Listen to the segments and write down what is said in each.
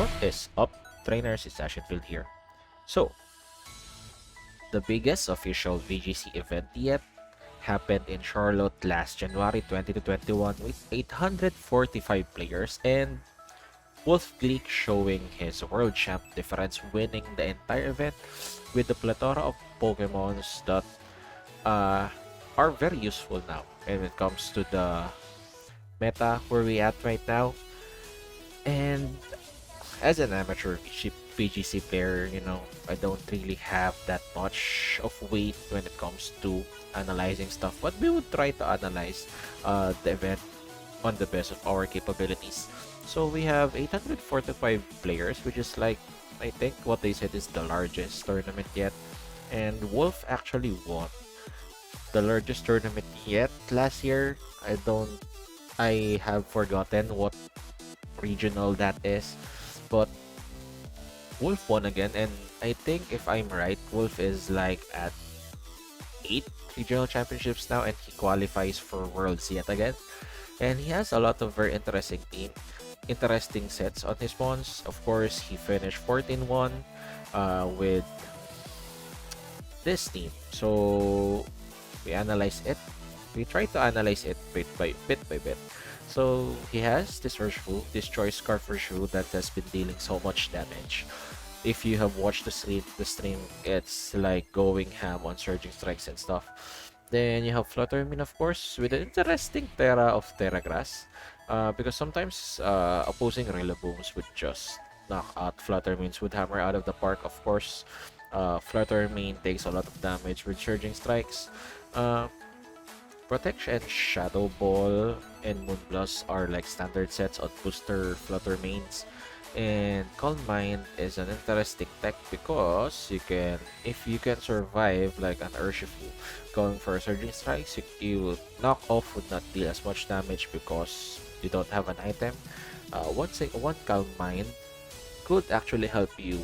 What is up, trainers? It's Ashenfield here. So, the biggest official VGC event yet happened in Charlotte last January 2021 with 845 players and Wolf Gleek showing his World Champ difference, winning the entire event with the plethora of Pokemons that are very useful now. And when it comes to the meta where we at right now, and as an amateur VGC player, I don't really have that much of weight when it comes to analyzing stuff, but we would try to analyze the event on the best of our capabilities. So we have 845 players, which is like, I think what they said is the largest tournament yet. And Wolf actually won the largest tournament yet last year. I have forgotten what regional that is, but Wolf won again, and I think if I'm right, Wolf is like at 8 regional championships now, and he qualifies for Worlds yet again. And he has a lot of very interesting sets on his spawns. Of course, he finished 14-1 with this team. So we analyze it. We try to analyze it bit by bit. So he has this Urshifu, this Choice Scarf Urshifu that has been dealing so much damage. If you have watched the stream, it's like going ham on Surging Strikes and stuff. Then you have Fluttermane, of course, with an interesting Terra of Terra Grass. Because sometimes opposing Rillabooms would just knock out Fluttermane's with Hammer out of the park. Of course, Fluttermane takes a lot of damage with Surging Strikes. Protection, Shadow Ball, and Moonblast are like standard sets on booster Fluttermanes. And Calm Mind is an interesting tech because if you can survive like an Urshifu going for Surging Strikes, you knock off would not deal as much damage because you don't have an item. One Calm Mind could actually help you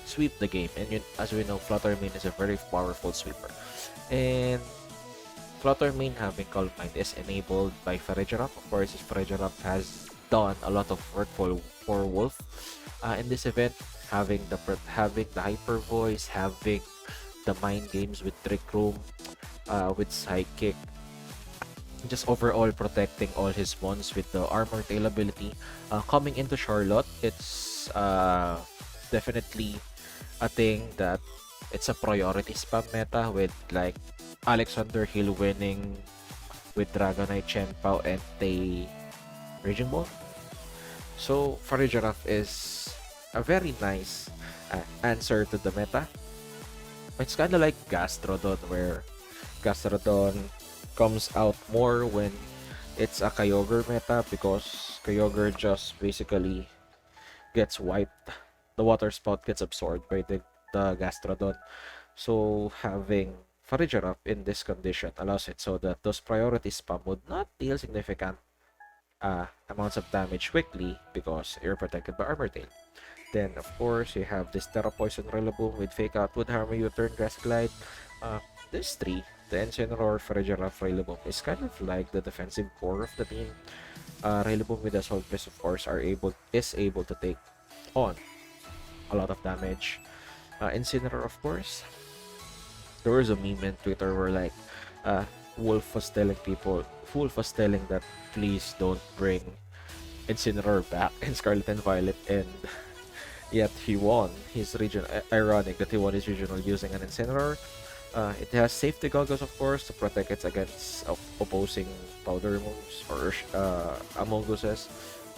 sweep the game, and as we know, Fluttermane is a very powerful sweeper. And Fluttermane having Calm Mind is enabled by Farigiraf. Of course, Farigiraf has done a lot of work for Wolf in this event, having the Hyper Voice, having the mind games with Trick Room, with Psychic, just overall protecting all his spawns with the Armor Tail ability. Coming into Charlotte, it's definitely a thing that it's a priority spam meta with like Alexander Hill winning with Dragonite, Chenpao, and Tay Raging Ball. So Farigiraf is a very nice answer to the meta. It's kind of like Gastrodon, where Gastrodon comes out more when it's a Kyogre meta because Kyogre just basically gets wiped. The water spout gets absorbed by the Gastrodon. So having Farigiraf in this condition allows it so that those priority spam would not deal significant amounts of damage quickly because you're protected by Armor Tail. Then of course you have this Terra Poison Rillaboom with Fake Out, Wood Hammer, U-Turn, Grass Glide. This three, the Incineroar, Farigiraf, Rillaboom is kind of like the defensive core of the team. Rillaboom with Assault Vest of course is able to take on a lot of damage. Incineroar, of course, there was a meme in Twitter where like Wolf was telling that please don't bring Incineroar back in Scarlet and Violet, and yet he won his region. Ironic that he won his regional using an Incineroar. It has safety goggles, of course, to protect it against opposing powder moves or Among Us's.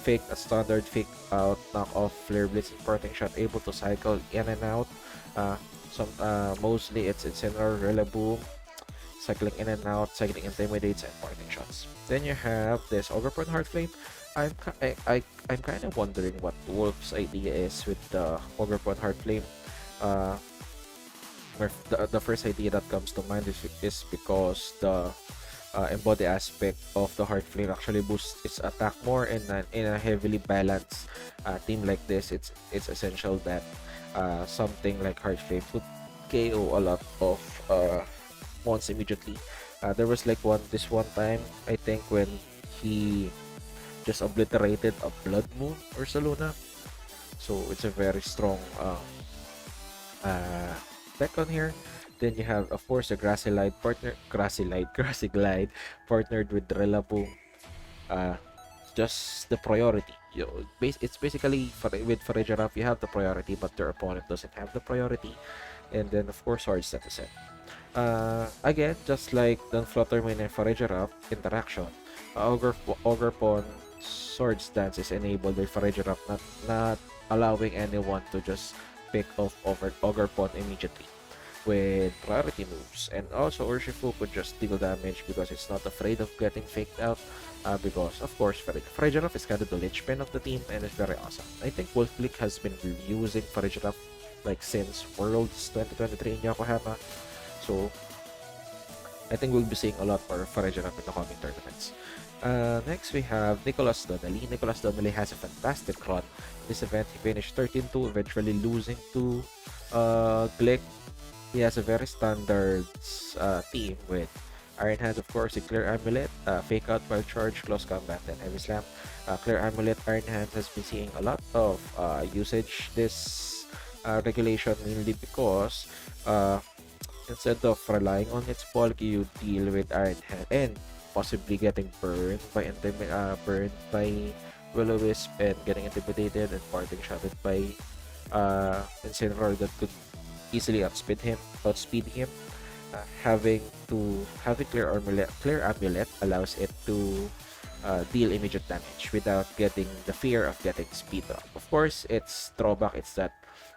A standard fake out, knock off, flare blitz, and parting shot, able to cycle in and out. Mostly it's Incineroar, Rillaboom, cycling in and out, cycling intimidates, and parting shots. Then you have this Overprone Heartflame. I'm kind of wondering what Wolf's idea is with the Overprone Heartflame. The first idea that comes to mind is because the embody aspect of the Heartflame actually boosts its attack more, and in a heavily balanced team like this, it's essential that something like Heartflame would KO a lot of mons immediately. There was like this one time, I think, when he just obliterated a Blood Moon or Saluna. So it's a very strong deck on here. Then you have, of course, a Grassy Glide partnered with Rillaboom. Uh, just the priority. It's basically with Farigiraf, you have the priority, but your opponent doesn't have the priority. And then, of course, Hard set to set. Again, just like the Fluttermane and Farigiraf interaction, Ogre Pawn Sword Stance is enabled by Farigiraf, not allowing anyone to just pick off Ogre Pawn immediately with priority moves. And also Urshifu could just deal damage because it's not afraid of getting faked out, because of course Farigiraf is kind of the linchpin of the team and it's very awesome. I think Wolflick has been using Farigiraf like since Worlds 2023 in Yokohama, so I think we'll be seeing a lot more Farigiraf in the coming tournaments. Next, we have Nicholas Donnelly. Nicholas Donnelly has a fantastic run. This event, he finished 13-2, eventually losing to Glick. He has a very standard team with Iron Hand, of course, a Clear Amulet, Fake Out, Wild Charge, Close Combat, and Heavy Slam. Clear Amulet, Iron Hand has been seeing a lot of usage this regulation, mainly because instead of relying on its bulk, you deal with Iron Hand and possibly getting burned by Will-O-Wisp and getting intimidated and parting shotted by Incineroar that could easily outspeed him. Having Clear Amulet allows it to deal immediate damage without getting the fear of getting speed up. Of course, its drawback is that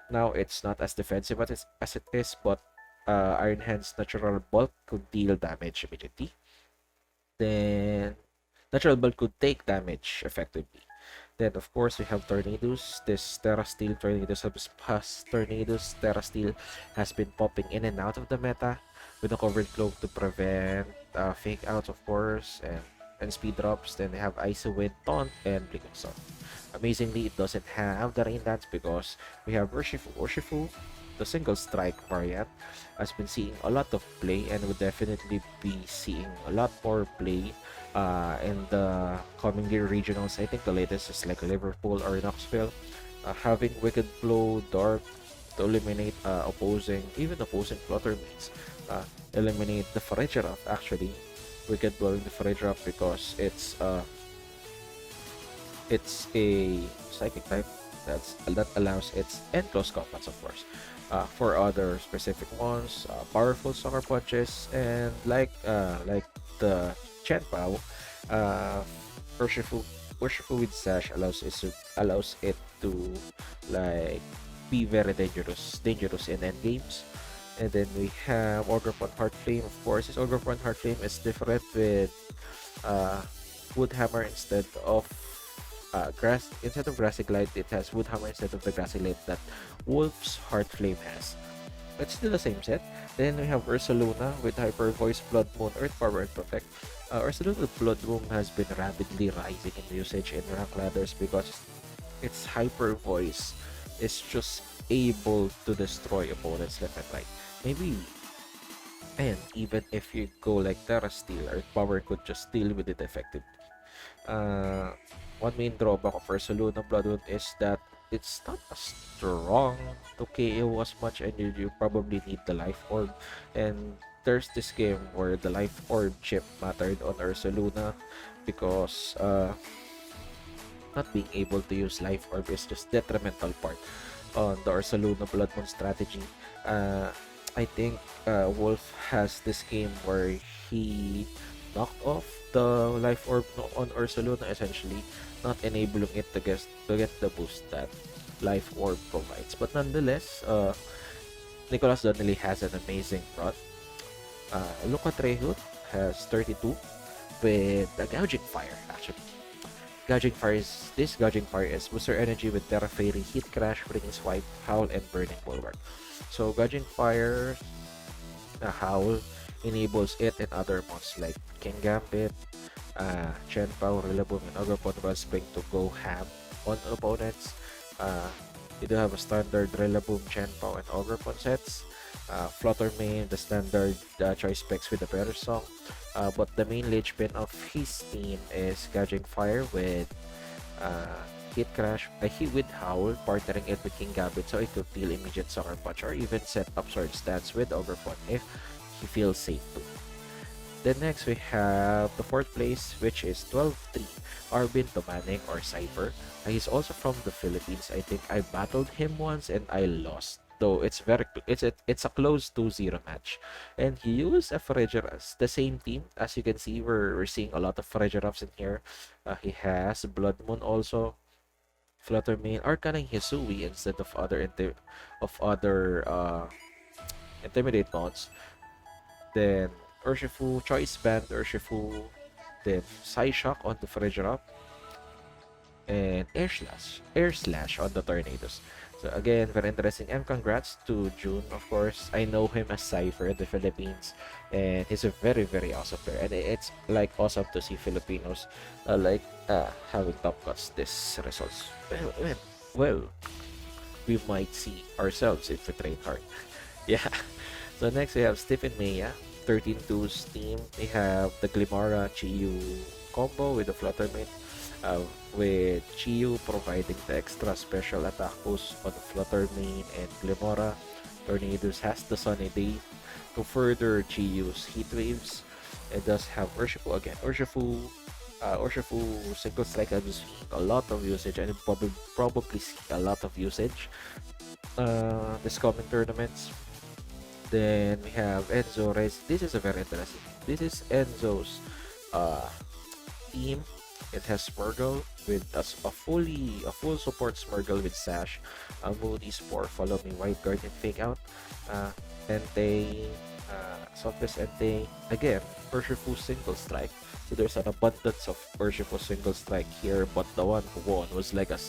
now it's not as defensive as it is, but Iron Hand's natural bulk could deal damage immediately. Then natural bulk could take damage effectively. Then, of course, we have Tornadoes. This Terra Steel Tornadoes Terra Steel has been popping in and out of the meta with a covered cloak to prevent fake outs, of course, and speed drops. Then they have Icy Wind, Taunt, and Blinking Storm. Amazingly, it doesn't have the Rain Dance because we have Urshifu. Urshifu, the single strike variant, has been seeing a lot of play and would definitely be seeing a lot more play in the coming year regionals. I think the latest is like Liverpool or Knoxville. Having Wicked Blow, Dark to eliminate opposing Fluttermates, eliminate the Farigiraf actually. Wicked Blow in the Farigiraf because it's a psychic type that allows its and close combats, of course. For other specific ones, powerful sucker punches, and like the Chenpao, Urshifu with Sash allows it to like be very dangerous in end games. And then we have Ogrephone Heartflame. Of course, this Ogrephone Heartflame is different with Woodhammer instead of Grassy Glide. It has Woodhammer instead of the Grassy Glide that Wolf's Heartflame has. It's still the same set. Then we have Ursaluna with Hyper Voice, Blood Moon, Earth Power, and Protect. Ursaluna Blood Moon has been rapidly rising in usage in rank ladders because its Hyper Voice is just able to destroy opponents left and right. Maybe, and even if you go like Terra Steel, Earth Power could just deal with it effectively. One main drawback of Ursaluna Bloodwood is that it's not as strong to KO as much, and you probably need the Life Orb. And there's this game where the Life Orb chip mattered on Ursaluna because not being able to use Life Orb is just detrimental part on the Ursaluna Blood Moon strategy. I think Wolf has this game where he knocked off the Life Orb on Ursaluna, essentially not enabling it to get the boost that Life Orb provides. But nonetheless, Nicholas Donnelly has an amazing run. Luca Trehut has 32 with the Gouging Fire, actually. Gouging Fire is booster energy with Terra Fairy, Heat Crash, Bringing Swipe, Howl, and Burning Bulwark. So Gouging Fire, Howl enables it and other mods like King Gambit, Chenpao, Rillaboom, and Ogrephone Wellspring to go ham on opponents. You do have a standard Rillaboom, Chenpao, and Ogrephone sets. Fluttermane, the standard choice specs with the better song. But the main linchpin of his team is Gouging Fire with hit crash, a hit with Howl, partnering it with King Gambit so it could deal immediate sucker punch or even set up sword stance with Overpun if he feels safe to. Then next we have the fourth place, which is 12-3, Arbin Tomaning or Cypher. He's also from the Philippines. I think I battled him once and I lost. Though it's a close 2-0 match. And he used a Fregeras, the same team. As you can see, we're seeing a lot of Fregeras in here. He has Blood Moon also, Flutter Mane, Arcanine Hisui instead of other Intimidate mods. Then Urshifu, Choice Band Urshifu, then Psyshock on the Fregerap, and Air Slash on the Tornadoes. So again, very interesting. And congrats to June, of course. I know him as Cypher in the Philippines, and he's a very, very awesome player. And it's like awesome to see Filipinos having top cuts this results. Well, we might see ourselves if we train hard. Yeah. So next we have Stephen Maya, 13-2's team. We have the Glimara Chiyu combo with the Flutter Mane, with Chiyu providing the extra special attack boost on the Flutter Mane, and Glimara Tornadoes has the Sunny Day to further Chiyu's heat waves. It does have Urshifu again. Urshifu single strike has a lot of usage, and probably see a lot of usage this coming tournaments. Then we have Enzo Rez. This is a very interesting. This is Enzo's team. It has Smurgle with a full support Smurgle with Sash, Moody Spore, Follow Me, White Guardian, Fake Out, Entei, Softness Entei. Again, Urshifu single strike. So there's an abundance of Urshifu single strike here, but the one who won was like a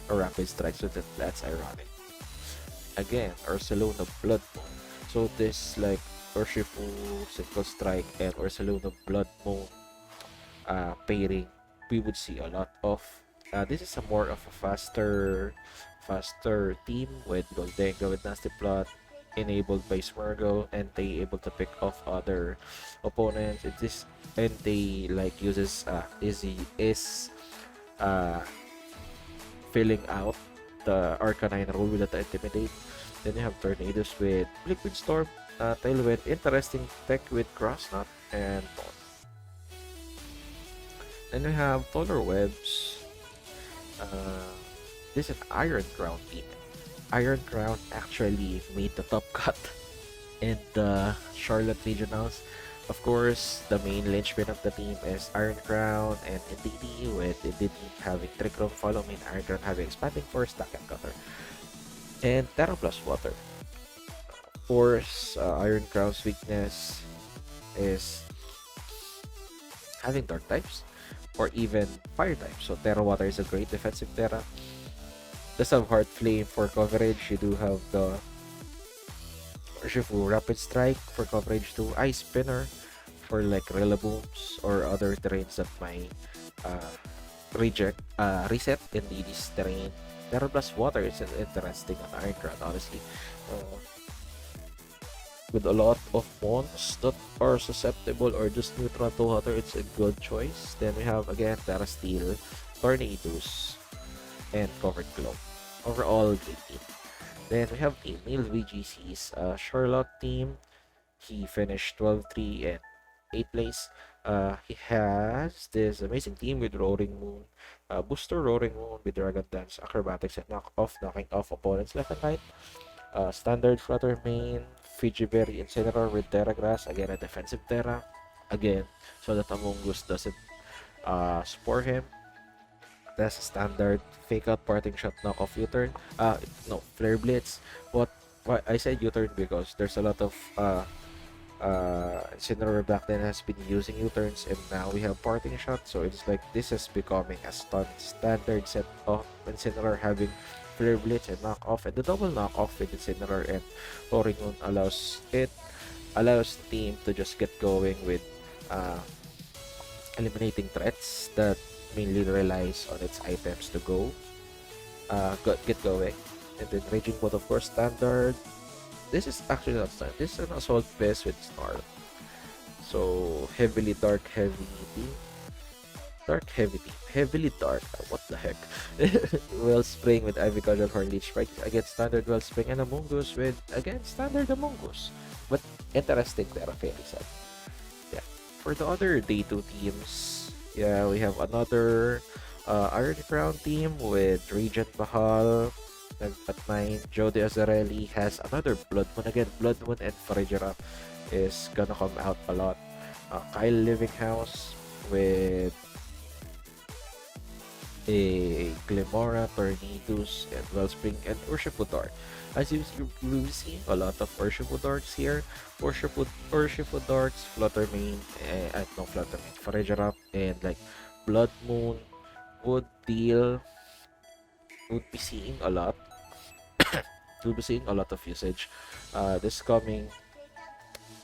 rapid strike, so that's ironic. Again, Ursaluna Blood Moon. So this like Urshifu single strike and Ursaluna Blood Moon pairing, we would see a lot of. This is a more of a faster team with Goldenga with Nasty Plot, enabled by Smurgle, and they able to pick off other opponents. And they like uses is filling out the Arcanine role with the Intimidate. Then you have Tornadoes with Liquid Storm, Tailwind, interesting tech with Crossnut, and Thorn. Then we have Taller Webs. This is Iron Crown team. Iron Crown actually made the top cut in the Charlotte Regionals. Of course, the main linchpin of the team is Iron Crown and Indeedee, with Indeedee having Trick Room, Follow Me, and Iron Crown having Expanding Force, Stack and Cutter. And Terra plus Water. Of course, Iron Crown's weakness is having Dark types or even Fire types. So Terra Water is a great defensive Terra. Does have Heart Flame for coverage. You do have the Urshifu Rapid Strike for coverage too. Ice Spinner for like Relabooms or other terrains that might reset in this terrain. Terra plus Water is an interesting on Iron Crown, honestly. With a lot of mons that are susceptible or just neutral to water, it's a good choice. Then we have again Terra Steel, Tornadoes, and Covered Glow. Overall, great team. Then we have the male VGC's Charlotte team. He finished 12-3 and 8th place. He has this amazing team with Roaring Moon, Booster Roaring Moon with Dragon Dance, Acrobatics, and knocking off opponents left and right. Standard Flutter Mane, Fijiberry Incineroar with Terra Grass, again a defensive Terra, again, so that Among Us doesn't spore him. That's a standard Fake Out, Parting Shot, Knock Off U-Turn. No, Flare Blitz. Why I said U-Turn because there's a lot of Incineroar back then has been using U-turns, and now we have Parting Shot, so it's like this is becoming a standard set of Incineroar having Flare Blitz and Knock Off, and the double Knock Off with Incineroar and Roaring Moon allows the team to just get going with eliminating threats that mainly relies on its items to get going. And then Raging Bolt, of course, standard. This is actually not standard. This is an Assault Vest with Scarlet. So heavily dark heavy team. dark heavy team. Heavily dark. What the heck? Wellspring with Ivy Cudgel Horn Leech Strike against standard Wellspring, and Amoonguss with again standard Amoonguss. But interesting Terra Fairy set. Yeah. For the other day 2 teams, yeah, we have another Iron Crown team with Regent Bahal. At 9, Jody Azarelli has another Blood Moon. Again, Blood Moon and Farigera is gonna come out a lot. Kyle Livinghouse with a Glimora, Tornadus, and Wellspring, and Urshifu. As we've seen a lot of Urshifu here. Urshifu, Flutter Mane, no Flutter Mane, Farigera, and like Blood Moon would be seeing a lot. We'll be seeing a lot of usage this coming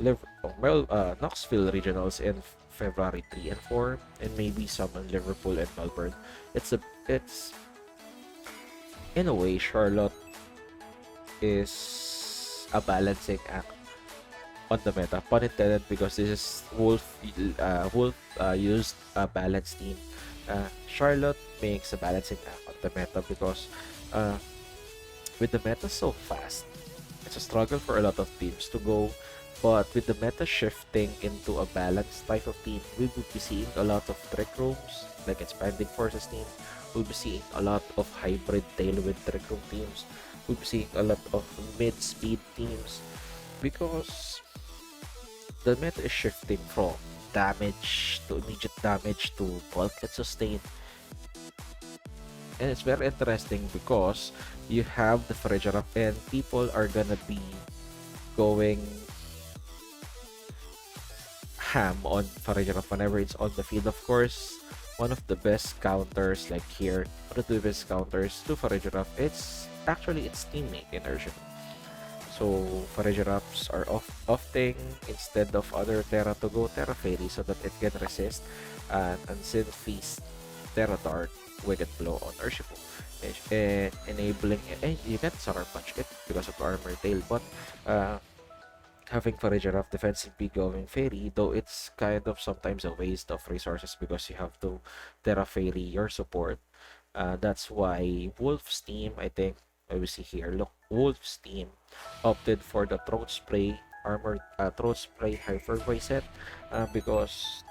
Knoxville regionals in February 3 and 4, and maybe some in Liverpool and Melbourne. It's in a way, Charlotte is a balancing act on the meta, pun intended, because this is Wolf used a balanced team. Charlotte makes a balancing act on the meta because with the meta so fast, it's a struggle for a lot of teams to go. But with the meta shifting into a balanced type of team, we will be seeing a lot of Trick Rooms, like Expanding Forces team. We'll be seeing a lot of hybrid Tailwind Trick Room teams. We'll be seeing a lot of mid-speed teams, because the meta is shifting from damage to immediate damage to bulk and sustain. And it's very interesting because you have the Farigera and people are gonna be going ham on Farigera whenever it's on the field. Of course, one of the best counters, like here, one of the best counters to Farigera, it's actually its teammate Inertia. So Farigeraps are opting instead of other Terra to go Terra Fairy so that it can resist and Unseen Feast, Terra Dart, Wicked Blow on Urshifu, enabling it. And you can Sucker Punch it because of Armor Tail, but having Farigera defensively going Fairy, though it's kind of sometimes a waste of resources because you have to Terra Fairy your support. That's why Wolf's team, I think, we see here, look, Wolf's team opted for the Throat Spray Throat Spray Hyper Voice set because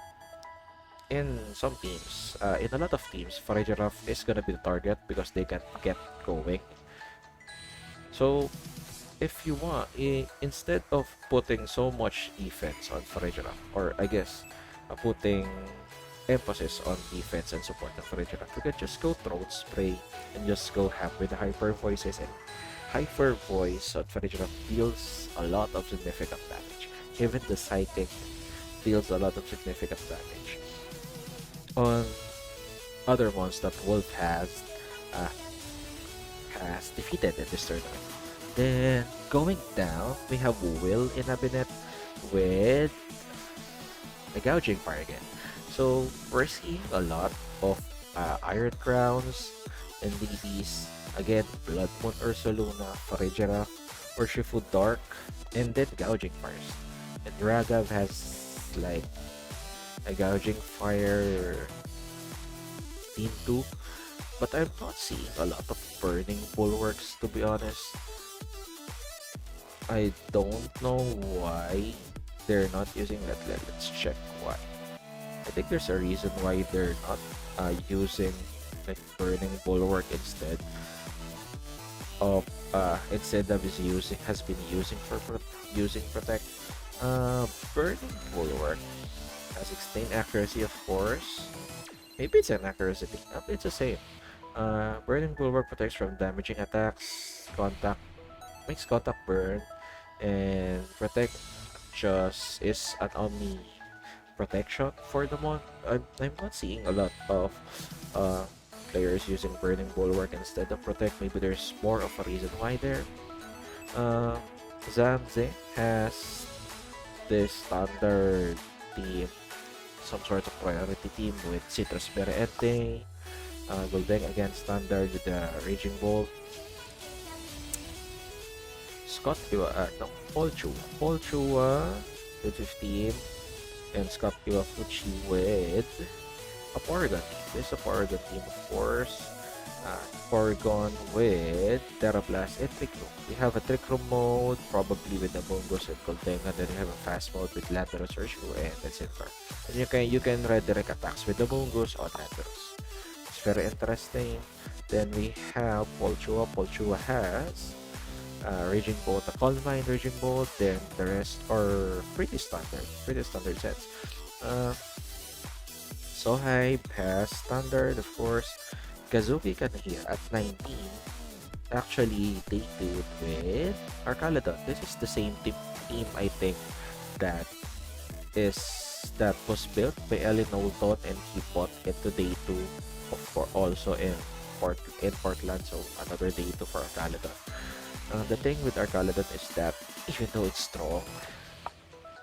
in some teams, in a lot of teams, Farigera is gonna be the target because they can get going. So if you want, instead of putting so much defense on Farigera, or I guess putting emphasis on defense and support of Farigera, you can just go Throat Spray and just go ham with the Hyper Voices, and Hyper Voice on Farigera deals a lot of significant damage. Even the Psychic deals a lot of significant damage on other ones that Wolf has defeated in this tournament. Then going down, we have Will in Abinet with the Gouging Fire again. So we're seeing a lot of Iron Crowns and DBs. Again, Blood Moon Ursaluna, Farigera, Urshifu Dark, and then Gouging Fires. And Ragav has like a Gouging Fire team too. But I'm not seeing a lot of Burning Bulwarks, to be honest. I don't know why they're not using that. Let's check why. I think there's a reason why they're not using like Burning Bulwark instead of using Protect. Burning Bulwark has extend accuracy, of course. Maybe it's an accuracy thing. It's the same. Burning Bulwark protects from damaging attacks, contact, makes contact burn, and Protect just is an omni protection for the mon. I'm not seeing a lot of players using Burning Bulwark instead of Protect. Maybe there's more of a reason why there. Zanze has this standard team, some sort of priority team with Citrus Berente, Goldeng against standard with the Raging Bolt, Paul Chua with 15, and Scott Iwafuchi with a Porygon team. There's a Porygon team, of course. Porygon with Terrablast and Trick Room. We have a Trick Room mode, probably with the Bongos and Goldenga. Then we have a fast mode with Landorus or Shu and etc. And you can redirect attacks with the Bongos on Landorus. It's very interesting. Then we have Polchua. Polchua has Raging Bolt, a Calm Mind, Raging Bolt. Then the rest are pretty standard sets. Uh, Sohai has standard, of course. Kazuki Kanehira at 19 actually dated with Arcaladon. This is the same team I think that was built by Ellie Knowlton, and he bought into day 2 for also in Portland, so another day 2 for Arcaladon. The thing with Arcaladon is that even though it's strong,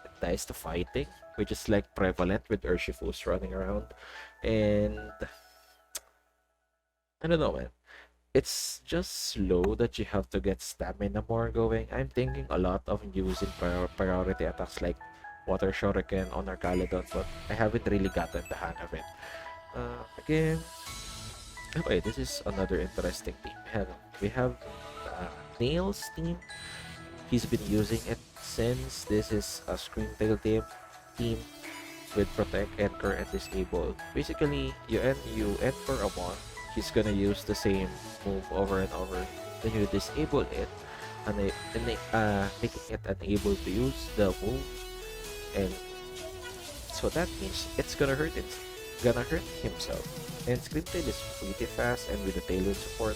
it dies to fighting, which is like prevalent with Urshifus running around. And I don't know, man. It's just slow that you have to get stamina more going. I'm thinking a lot of using priority attacks like Water Shuriken on Arcaladon, but I haven't really gotten the hang of it. Again, okay, this is another interesting team. We have Nail's team. He's been using it since this is a Screamtail team with Protect, Anchor, and Disable. Basically, you end for a mon, he's gonna use the same move over and over. Then you disable it, and making it unable to use the move, and so that means it's gonna hurt himself. And Screamtail is pretty fast, and with the Tailwind support,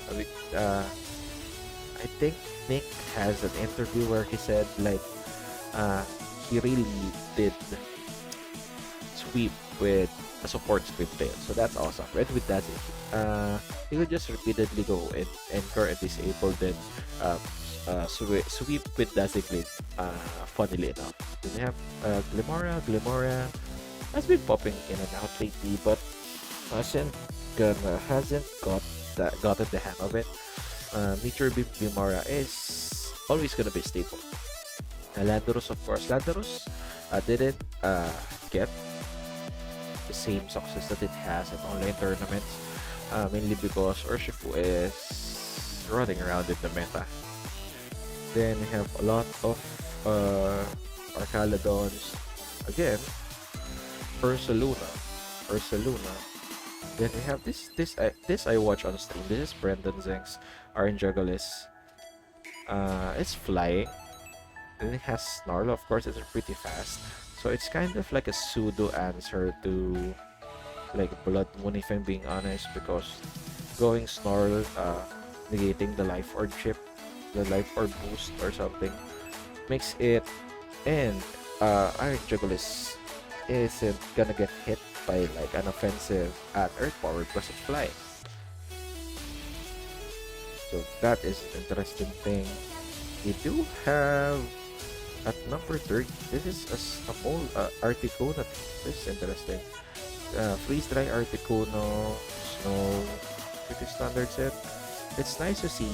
I think Nick has an interview where he said like he really did sweep with a support Screamtail, so that's awesome. Red with that, he could just repeatedly go and anchor and disable, then sweep with Dazzling, funnily enough. Then we have Glimmora. Glimmora has been popping in and out lately, but hasn't gotten the hang of it. Meteor Beam Glimmora is always gonna be stable. Landorus, of course. Landorus didn't get the same success that it has in online tournaments, mainly because Urshifu is running around in the meta. Then we have a lot of Arcaladons. Again, Ursaluna. Then we have this I watch on stream. This is Brendan Zeng's Orange Juggles. It's flying. Then it has Snarl, of course. It's pretty fast. So it's kind of like a pseudo answer to like Blood Moon, if I'm being honest, because going Snarl, negating the Life Orb chip, the Life Orb boost or something, makes it, and Iron Juggles isn't gonna get hit by like an offensive at Earth Power because it's flying. So that is an interesting thing. We do have at number 30, this is a small Articuno. This is interesting. Freeze Dry Articuno, Snow, pretty standard set. It's nice to see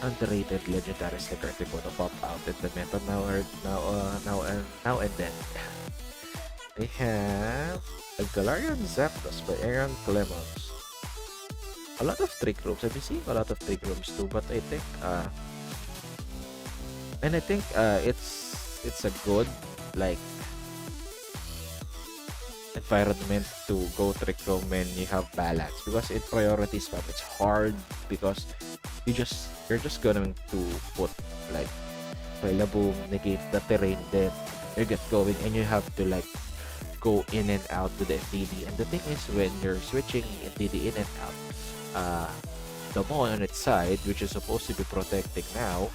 underrated legendaries like Articuno pop out in the meta now and then. We have a Galarian Zapdos by Aaron Clemons. A lot of trick rooms. I've been seeing a lot of trick rooms too, but I think it's a good like environment to go trick room when you have balance, because in priority spam it's hard because you're just going to put like Boom, negate the terrain, then you get going and you have to like go in and out to the FDD. And the thing is, when you're switching FDD in and out, the Mon on its side, which is supposed to be protecting now,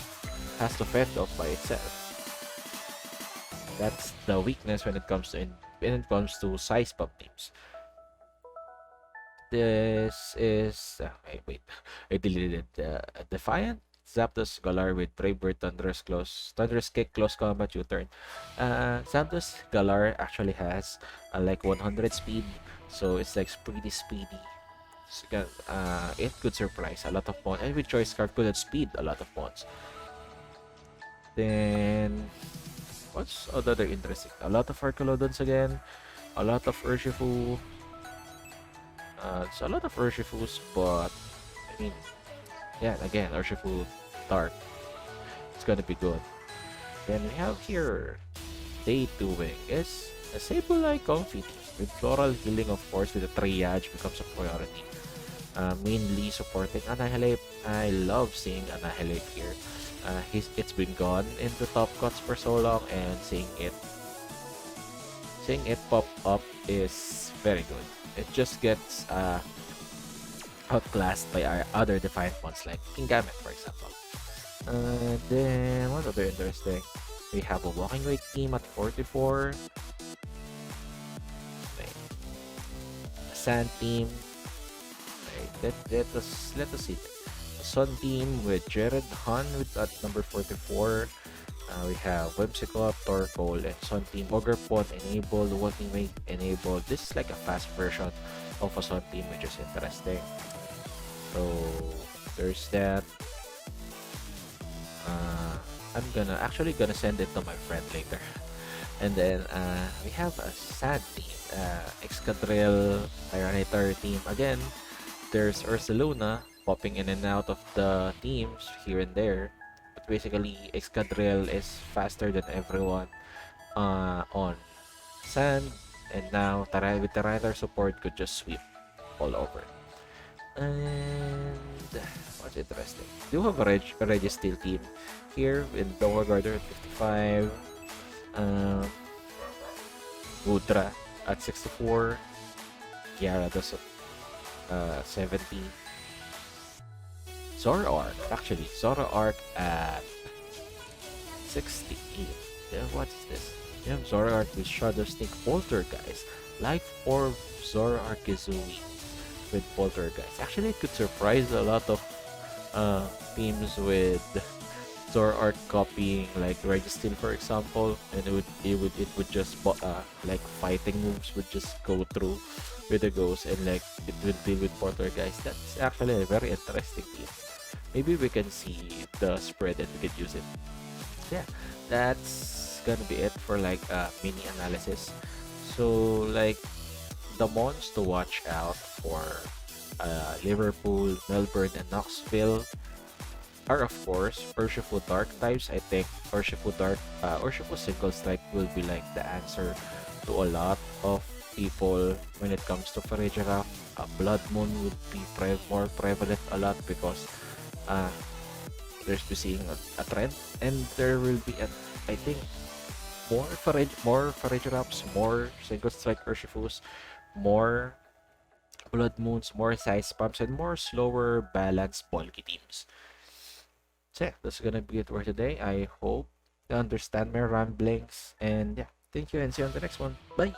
has to fend off by itself. That's the weakness when it comes to size pump teams. This is wait, I deleted Defiant Zapdos Galar with Brave Bird, Thunderous Kick, close combat, U-turn. Zapdos Galar actually has like 100 speed, so it's like pretty speedy. So, it could surprise a lot of pawns, and with Choice Scarf could speed a lot of pawns. Then what's other interesting? A lot of Arcalodons again, a lot of Urshifu. It's a lot of Urshifus, but I mean, yeah, again, Urshifu Dark. It's gonna be good. Then we have here Day 2 Wing is a Sable-like comfy with floral healing, of course, with the triage becomes a priority. Mainly supporting Annihilate. I love seeing Annihilate here. It's been gone in the top cuts for so long, and seeing it pop up is very good. It just gets outclassed by our other defiant ones like Kingambit, for example. And then what other interesting? We have a Walking Weight team at 44. Right. A Sand team. Right. Let us see. A Sun team with Jared Han with at number 44. We have Whimsicott, Torkoal, and Sun Team. Ogre enabled, Walking Weight enabled. This is like a fast version of a Sun Team, which is interesting. So there's that. I'm actually gonna send it to my friend later. And then we have a Sand Team, Excadrill, Tyranitar team. Again, there's Ursaluna popping in and out of the teams here and there. Basically, Excadrill is faster than everyone on Sand, and now with Tyranitar support could just sweep all over. And what's interesting? We do have a Registeel team here with Beauregard at 55, Mudra at 64, Gyarados at 70, Zoroark at 68. Yeah, what is this? You have Zoroark with Shadow Sneak Poltergeist. Life Orb Zoroark Kizui with Poltergeist. Actually, it could surprise a lot of teams with Zoroark copying like Registeel, for example, and it would just like fighting moves would just go through with the ghost, and like it would deal with Poltergeist. That's actually a very interesting team. Maybe we can see the spread and we could use it. Yeah, that's gonna be it for like mini analysis. So like the mons to watch out for Liverpool, Melbourne, and Knoxville are of course Urshifu Dark types. I think Urshifu Single Strike will be like the answer to a lot of people when it comes to Farigiraf. Blood Moon would be more prevalent a lot because there's be seeing a trend, and there will be I think more Farigirafs, more Single Strike Urshifus, more Blood Moons, more size pumps, and more slower balanced bulky teams. So yeah, that's gonna be it for today. I hope you understand my ramblings, and yeah, thank you and see you on the next one. Bye.